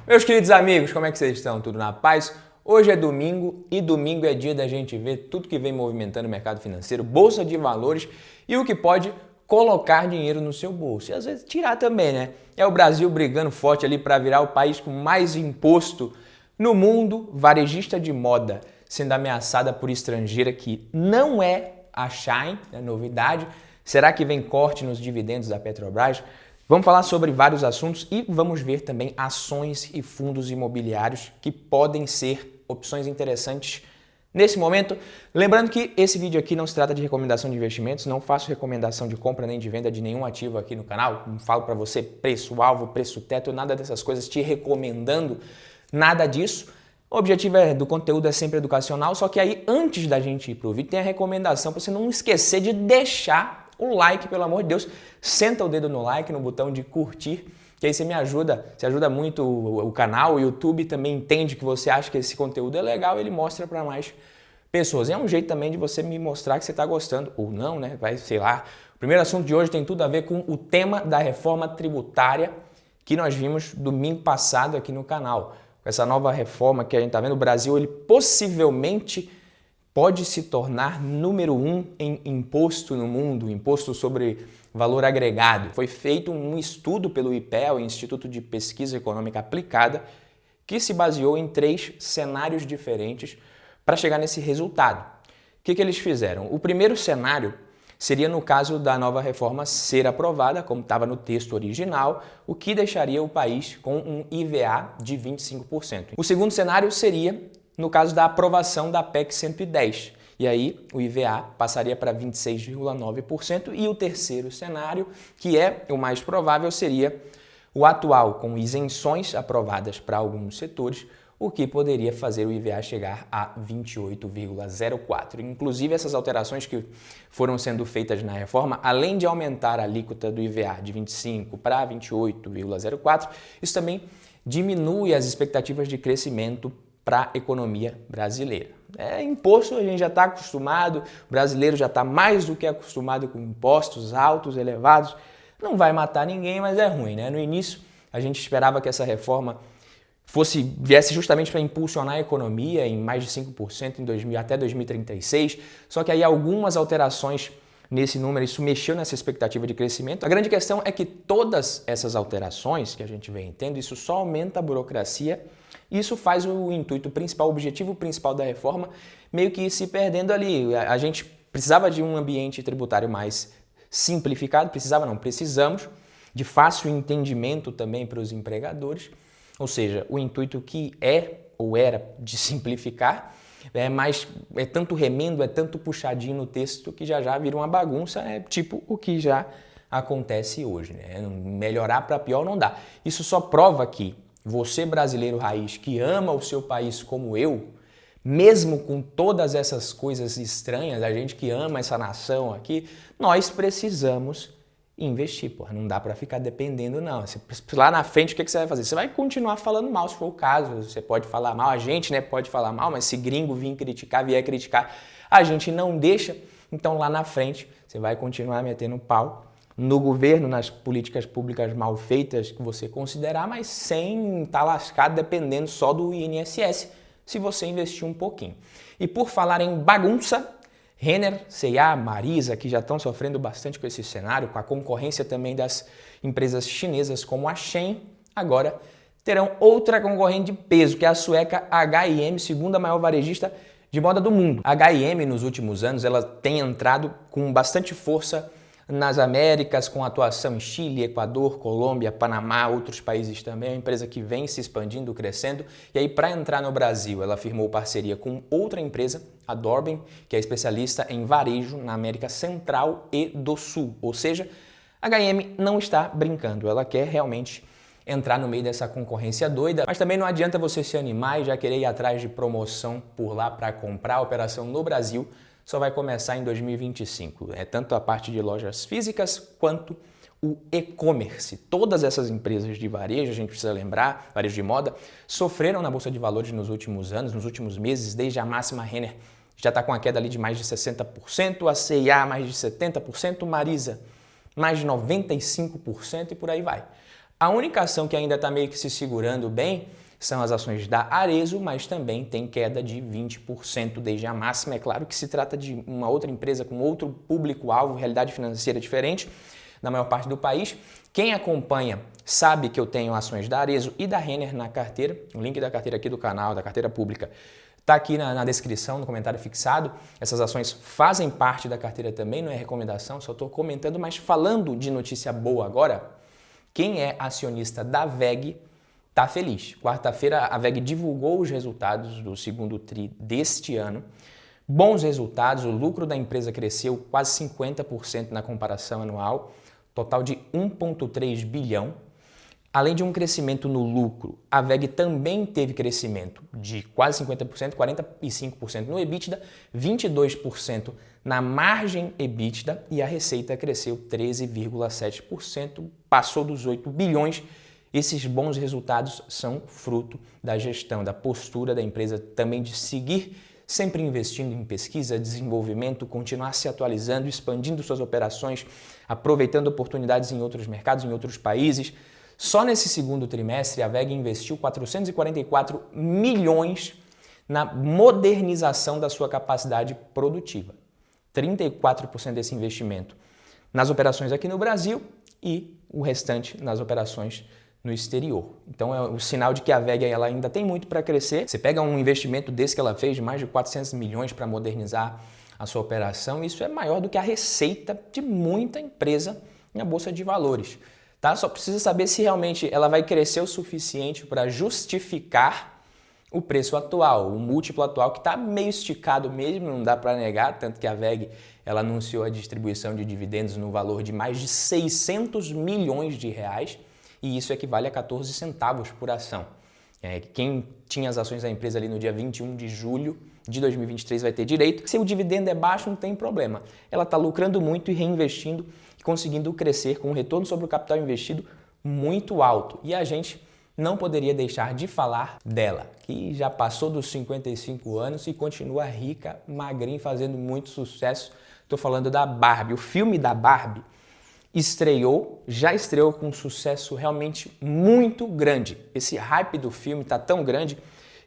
Meus queridos amigos, como é que vocês estão? Tudo na paz? Hoje é domingo e domingo é dia da gente ver tudo que vem movimentando o mercado financeiro, bolsa de valores e o que pode colocar dinheiro no seu bolso. E às vezes tirar também, né? É o Brasil brigando forte ali para virar o país com mais imposto no mundo, varejista de moda sendo ameaçada por estrangeira que não é a Shein, é novidade. Será que vem corte nos dividendos da Petrobras? Vamos falar sobre vários assuntos e vamos ver também ações e fundos imobiliários que podem ser opções interessantes nesse momento. Lembrando que esse vídeo aqui não se trata de recomendação de investimentos, não faço recomendação de compra nem de venda de nenhum ativo aqui no canal. Não falo para você preço-alvo, preço-teto, nada dessas coisas te recomendando, nada disso. O objetivo do conteúdo é sempre educacional, só que aí antes da gente ir pro vídeo tem a recomendação para você não esquecer de deixar o like, pelo amor de Deus. Senta o dedo no like, no botão de curtir, que aí você me ajuda, você ajuda muito o canal, o YouTube também entende que você acha que esse conteúdo é legal, ele mostra para mais pessoas. É um jeito também de você me mostrar que você está gostando, ou não, né? Vai, sei lá. O primeiro assunto de hoje tem tudo a ver com o tema da reforma tributária que nós vimos domingo passado aqui no canal. Com essa nova reforma que a gente está vendo, o Brasil ele possivelmente pode se tornar número 1 em imposto no mundo, imposto sobre valor agregado. Foi feito um estudo pelo IPEA, Instituto de Pesquisa Econômica Aplicada, que se baseou em 3 cenários diferentes para chegar nesse resultado. O que eles fizeram? O primeiro cenário seria no caso da nova reforma ser aprovada, como estava no texto original, o que deixaria o país com um IVA de 25%. O segundo cenário seria no caso da aprovação da PEC 110. E aí o IVA passaria para 26,9%. E o terceiro cenário, que é o mais provável, seria o atual, com isenções aprovadas para alguns setores, o que poderia fazer o IVA chegar a 28,04%. Inclusive, essas alterações que foram sendo feitas na reforma, além de aumentar a alíquota do IVA de 25% para 28,04%, isso também diminui as expectativas de crescimento para a economia brasileira. Imposto a gente já está acostumado, o brasileiro já está mais do que acostumado com impostos altos, elevados, não vai matar ninguém, mas é ruim, né? No início a gente esperava que essa reforma viesse justamente para impulsionar a economia em mais de 5% até 2036, só que aí algumas alterações nesse número, isso mexeu nessa expectativa de crescimento. A grande questão é que todas essas alterações que a gente vem tendo, isso só aumenta a burocracia. Isso faz o intuito principal, o objetivo principal da reforma meio que se perdendo ali. A gente precisava de um ambiente tributário mais simplificado, precisamos de fácil entendimento também para os empregadores, ou seja, o intuito que era de simplificar, mas é tanto remendo, é tanto puxadinho no texto que já vira uma bagunça, tipo o que já acontece hoje, né? Melhorar para pior não dá. Isso só prova que você, brasileiro raiz, que ama o seu país como eu, mesmo com todas essas coisas estranhas, a gente que ama essa nação aqui, nós precisamos investir. Porra, não dá para ficar dependendo, não. Lá na frente, o que você vai fazer? Você vai continuar falando mal, se for o caso. Você pode falar mal, a gente, né, pode falar mal, mas se gringo vier criticar, a gente não deixa. Então, lá na frente, você vai continuar metendo pau no governo, nas políticas públicas mal feitas que você considerar, mas sem estar lascado dependendo só do INSS, se você investir um pouquinho. E por falar em bagunça, Renner, C&A, Marisa, que já estão sofrendo bastante com esse cenário, com a concorrência também das empresas chinesas como a Shein, agora terão outra concorrente de peso, que é a sueca H&M, segunda maior varejista de moda do mundo. A H&M, nos últimos anos, ela tem entrado com bastante força nas Américas, com atuação em Chile, Equador, Colômbia, Panamá, outros países também. É uma empresa que vem se expandindo, crescendo. E aí, para entrar no Brasil, ela firmou parceria com outra empresa, a Dorben, que é especialista em varejo na América Central e do Sul. Ou seja, a H&M não está brincando, ela quer realmente entrar no meio dessa concorrência doida. Mas também não adianta você se animar e já querer ir atrás de promoção por lá para comprar. A operação no Brasil só vai começar em 2025. É tanto a parte de lojas físicas quanto o e-commerce. Todas essas empresas de varejo, a gente precisa lembrar, varejo de moda, sofreram na Bolsa de Valores nos últimos anos, nos últimos meses, desde a máxima Renner já está com a queda ali de mais de 60%, a C&A mais de 70%, Marisa mais de 95% e por aí vai. A única ação que ainda está meio que se segurando bem são as ações da Arezzo, mas também tem queda de 20% desde a máxima. É claro que se trata de uma outra empresa com outro público-alvo, realidade financeira diferente na maior parte do país. Quem acompanha sabe que eu tenho ações da Arezzo e da Renner na carteira. O link da carteira aqui do canal, da carteira pública, está aqui na descrição, no comentário fixado. Essas ações fazem parte da carteira também, não é recomendação, só estou comentando, mas falando de notícia boa agora, quem é acionista da VEG está feliz. Quarta-feira a VEG divulgou os resultados do segundo tri deste ano. Bons resultados, o lucro da empresa cresceu quase 50% na comparação anual, total de 1,3 bilhão. Além de um crescimento no lucro, a VEG também teve crescimento de quase 50%, 45% no EBITDA, 22% na margem EBITDA e a receita cresceu 13,7%, passou dos 8 bilhões. Esses bons resultados são fruto da gestão, da postura da empresa também de seguir sempre investindo em pesquisa, desenvolvimento, continuar se atualizando, expandindo suas operações, aproveitando oportunidades em outros mercados, em outros países. Só nesse segundo trimestre, a VEG investiu 444 milhões na modernização da sua capacidade produtiva. 34% desse investimento nas operações aqui no Brasil e o restante nas operações no exterior. Então é o sinal de que a VEG ela ainda tem muito para crescer. Você pega um investimento desse que ela fez de mais de 400 milhões para modernizar a sua operação, isso é maior do que a receita de muita empresa na Bolsa de Valores. Tá? Só precisa saber se realmente ela vai crescer o suficiente para justificar o preço atual, o múltiplo atual que está meio esticado mesmo, não dá para negar, tanto que a VEG ela anunciou a distribuição de dividendos no valor de mais de 600 milhões de reais e isso equivale a 14 centavos por ação. Quem tinha as ações da empresa ali no dia 21 de julho de 2023 vai ter direito. Se o dividendo é baixo, não tem problema. Ela está lucrando muito e reinvestindo e conseguindo crescer com um retorno sobre o capital investido muito alto. E a gente não poderia deixar de falar dela, que já passou dos 55 anos e continua rica, magrinha, fazendo muito sucesso. Estou falando da Barbie. O filme da Barbie já estreou com um sucesso realmente muito grande. Esse hype do filme está tão grande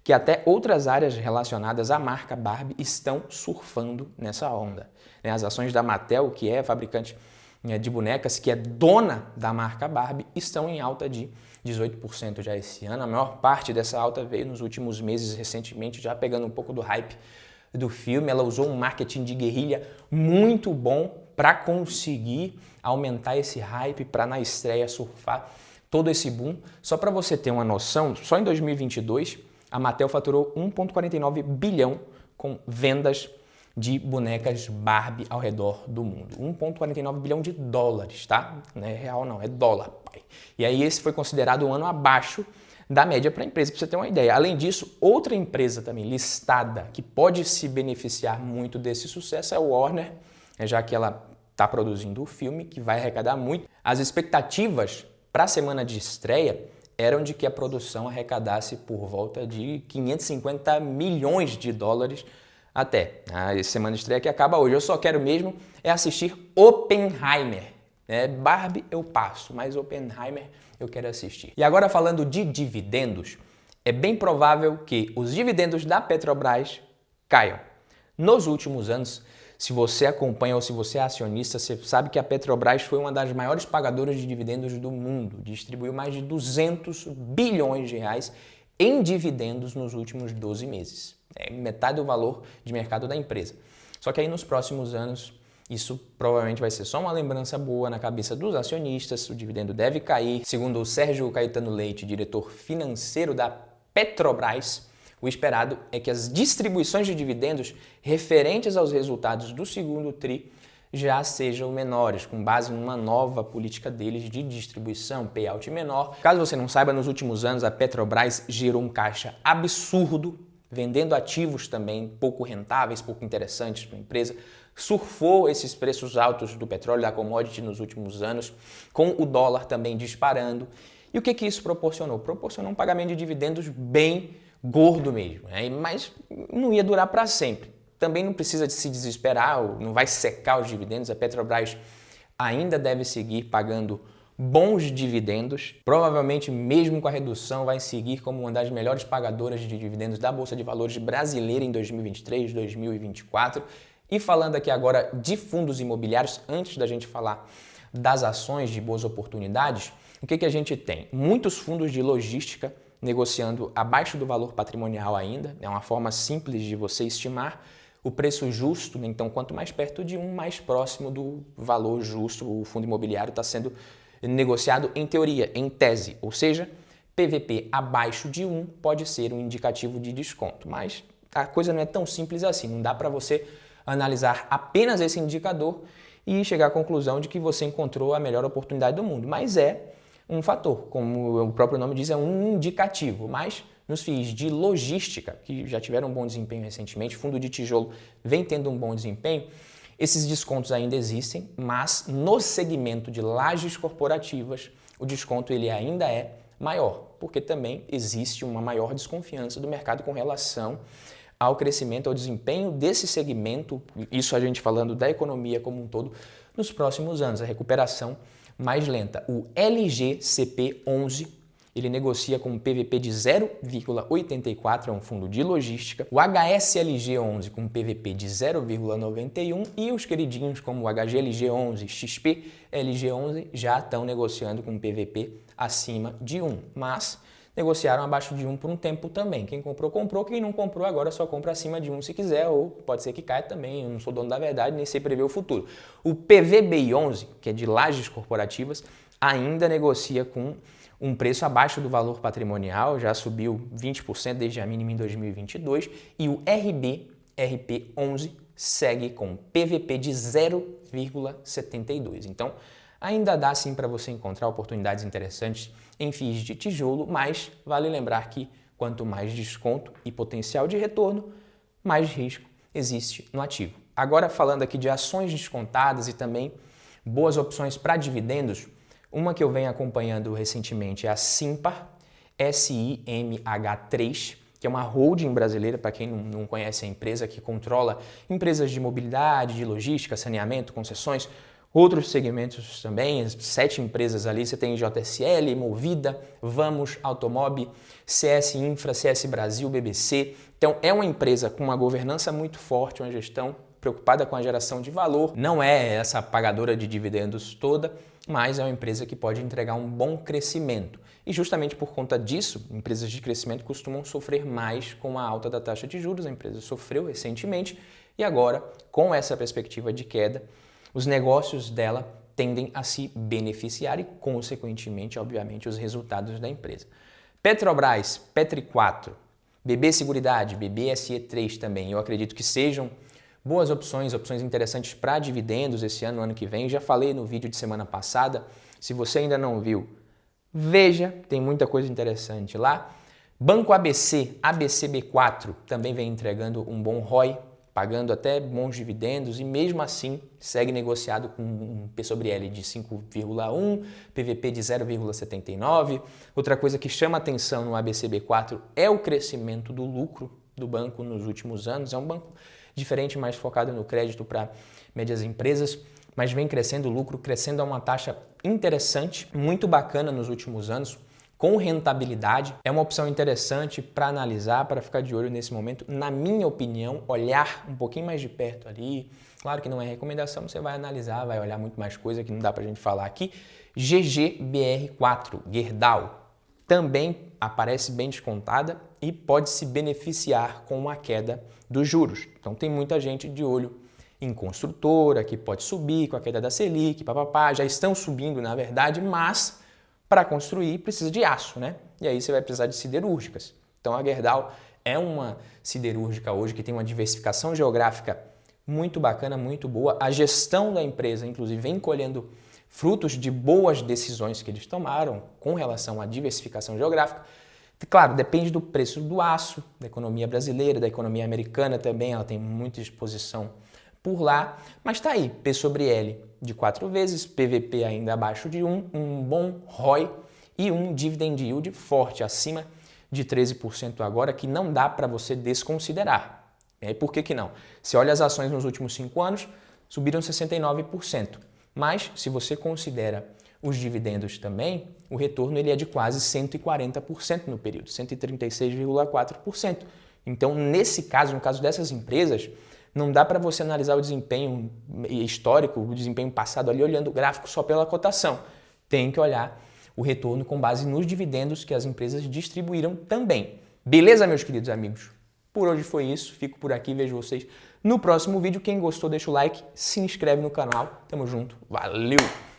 que até outras áreas relacionadas à marca Barbie estão surfando nessa onda. As ações da Mattel, que é fabricante de bonecas, que é dona da marca Barbie, estão em alta de 18% já esse ano. A maior parte dessa alta veio nos últimos meses, recentemente, já pegando um pouco do hype do filme. Ela usou um marketing de guerrilha muito bom para conseguir aumentar esse hype, para na estreia surfar todo esse boom. Só para você ter uma noção, só em 2022 a Mattel faturou 1,49 bilhão com vendas de bonecas Barbie ao redor do mundo. 1,49 bilhão de dólares, tá? Não é real não, é dólar, pai. E aí esse foi considerado um ano abaixo da média para a empresa, para você ter uma ideia. Além disso, outra empresa também listada que pode se beneficiar muito desse sucesso é a Warner, já que ela está produzindo o filme, que vai arrecadar muito. As expectativas para a semana de estreia eram de que a produção arrecadasse por volta de 550 milhões de dólares até a semana de estreia que acaba hoje. Eu só quero mesmo é assistir Oppenheimer. Barbie eu passo, mas Oppenheimer eu quero assistir. E agora falando de dividendos, é bem provável que os dividendos da Petrobras caiam. Nos últimos anos, se você acompanha ou se você é acionista, você sabe que a Petrobras foi uma das maiores pagadoras de dividendos do mundo. Distribuiu mais de 200 bilhões de reais em dividendos nos últimos 12 meses. É metade do valor de mercado da empresa. Só que aí nos próximos anos, isso provavelmente vai ser só uma lembrança boa na cabeça dos acionistas. O dividendo deve cair. Segundo o Sérgio Caetano Leite, diretor financeiro da Petrobras, o esperado é que as distribuições de dividendos referentes aos resultados do segundo tri já sejam menores, com base numa nova política deles de distribuição, payout menor. Caso você não saiba, nos últimos anos a Petrobras gerou um caixa absurdo, vendendo ativos também pouco rentáveis, pouco interessantes para a empresa, surfou esses preços altos do petróleo, da commodity nos últimos anos, com o dólar também disparando. E o que isso proporcionou? Proporcionou um pagamento de dividendos bem gordo mesmo, mas não ia durar para sempre. Também não precisa de se desesperar, não vai secar os dividendos. A Petrobras ainda deve seguir pagando bons dividendos, provavelmente mesmo com a redução vai seguir como uma das melhores pagadoras de dividendos da Bolsa de Valores brasileira em 2023, 2024. E falando aqui agora de fundos imobiliários, antes da gente falar das ações de boas oportunidades, o que a gente tem? Muitos fundos de logística negociando abaixo do valor patrimonial ainda, é uma forma simples de você estimar o preço justo, né? Então quanto mais perto de um, mais próximo do valor justo o fundo imobiliário está sendo negociado em teoria, em tese, ou seja, PVP abaixo de 1 pode ser um indicativo de desconto, mas a coisa não é tão simples assim, não dá para você analisar apenas esse indicador e chegar à conclusão de que você encontrou a melhor oportunidade do mundo, mas é um fator, como o próprio nome diz, é um indicativo, mas nos FIIs de logística, que já tiveram um bom desempenho recentemente, fundo de tijolo vem tendo um bom desempenho, esses descontos ainda existem, mas no segmento de lajes corporativas, o desconto ele ainda é maior, porque também existe uma maior desconfiança do mercado com relação ao crescimento, ao desempenho desse segmento, isso a gente falando da economia como um todo, nos próximos anos, a recuperação mais lenta. O LGCP11, ele negocia com um PVP de 0,84, é um fundo de logística. O HSLG11 com um PVP de 0,91 e os queridinhos como o HGLG11, XPLG11 já estão negociando com um PVP acima de 1, mas negociaram abaixo de 1 por um tempo também. Quem comprou, comprou. Quem não comprou, agora só compra acima de 1 se quiser, ou pode ser que caia também. Eu não sou dono da verdade, nem sei prever o futuro. O PVBI11, que é de lajes corporativas, ainda negocia com um preço abaixo do valor patrimonial, já subiu 20% desde a mínima em 2022, e o RP11 segue com PVP de 0,72. Então, ainda dá sim para você encontrar oportunidades interessantes em FIIs de tijolo, mas vale lembrar que quanto mais desconto e potencial de retorno, mais risco existe no ativo. Agora falando aqui de ações descontadas e também boas opções para dividendos, uma que eu venho acompanhando recentemente é a Simpar, SIMH3, que é uma holding brasileira, para quem não conhece a empresa, que controla empresas de mobilidade, de logística, saneamento, concessões, outros segmentos também, 7 empresas ali, você tem JSL, Movida, Vamos, Automob, CS Infra, CS Brasil, BBC. Então é uma empresa com uma governança muito forte, uma gestão preocupada com a geração de valor. Não é essa pagadora de dividendos toda, mas é uma empresa que pode entregar um bom crescimento. E justamente por conta disso, empresas de crescimento costumam sofrer mais com a alta da taxa de juros. A empresa sofreu recentemente e agora, com essa perspectiva de queda, os negócios dela tendem a se beneficiar e, consequentemente, obviamente, os resultados da empresa. Petrobras, Petri 4, BB Seguridade, BBSE3 também, eu acredito que sejam boas opções interessantes para dividendos esse ano, ano que vem. Já falei no vídeo de semana passada, se você ainda não viu, veja, tem muita coisa interessante lá. Banco ABC, ABCB4, também vem entregando um bom ROI, pagando até bons dividendos e mesmo assim segue negociado com um P sobre L de 5,1, PVP de 0,79. Outra coisa que chama atenção no ABCB4 é o crescimento do lucro do banco nos últimos anos. É um banco diferente, mais focado no crédito para médias empresas, mas vem crescendo o lucro, crescendo a uma taxa interessante, muito bacana nos últimos anos, com rentabilidade. É uma opção interessante para analisar, para ficar de olho nesse momento. Na minha opinião, olhar um pouquinho mais de perto ali. Claro que não é recomendação, você vai analisar, vai olhar muito mais coisa que não dá para a gente falar aqui. GGBR4, Gerdau, também aparece bem descontada e pode se beneficiar com a queda dos juros. Então tem muita gente de olho em construtora, que pode subir com a queda da Selic, papapá, já estão subindo na verdade, mas para construir precisa de aço, né? E aí você vai precisar de siderúrgicas. Então a Gerdau é uma siderúrgica hoje que tem uma diversificação geográfica muito bacana, muito boa. A gestão da empresa, inclusive, vem colhendo frutos de boas decisões que eles tomaram com relação à diversificação geográfica. Claro, depende do preço do aço, da economia brasileira, da economia americana também, ela tem muita exposição por lá, mas está aí, P sobre L de 4 vezes, PVP ainda abaixo de 1, um bom ROI e um dividend yield forte, acima de 13% agora, que não dá para você desconsiderar. Por que não? Você olha as ações nos últimos 5 anos, subiram 69%, mas se você considera os dividendos também, o retorno ele é de quase 140% no período, 136,4%. Então, nesse caso, no caso dessas empresas, não dá para você analisar o desempenho histórico, o desempenho passado ali olhando o gráfico só pela cotação. Tem que olhar o retorno com base nos dividendos que as empresas distribuíram também. Beleza, meus queridos amigos? Por hoje foi isso. Fico por aqui, vejo vocês no próximo vídeo. Quem gostou, deixa o like, se inscreve no canal. Tamo junto. Valeu!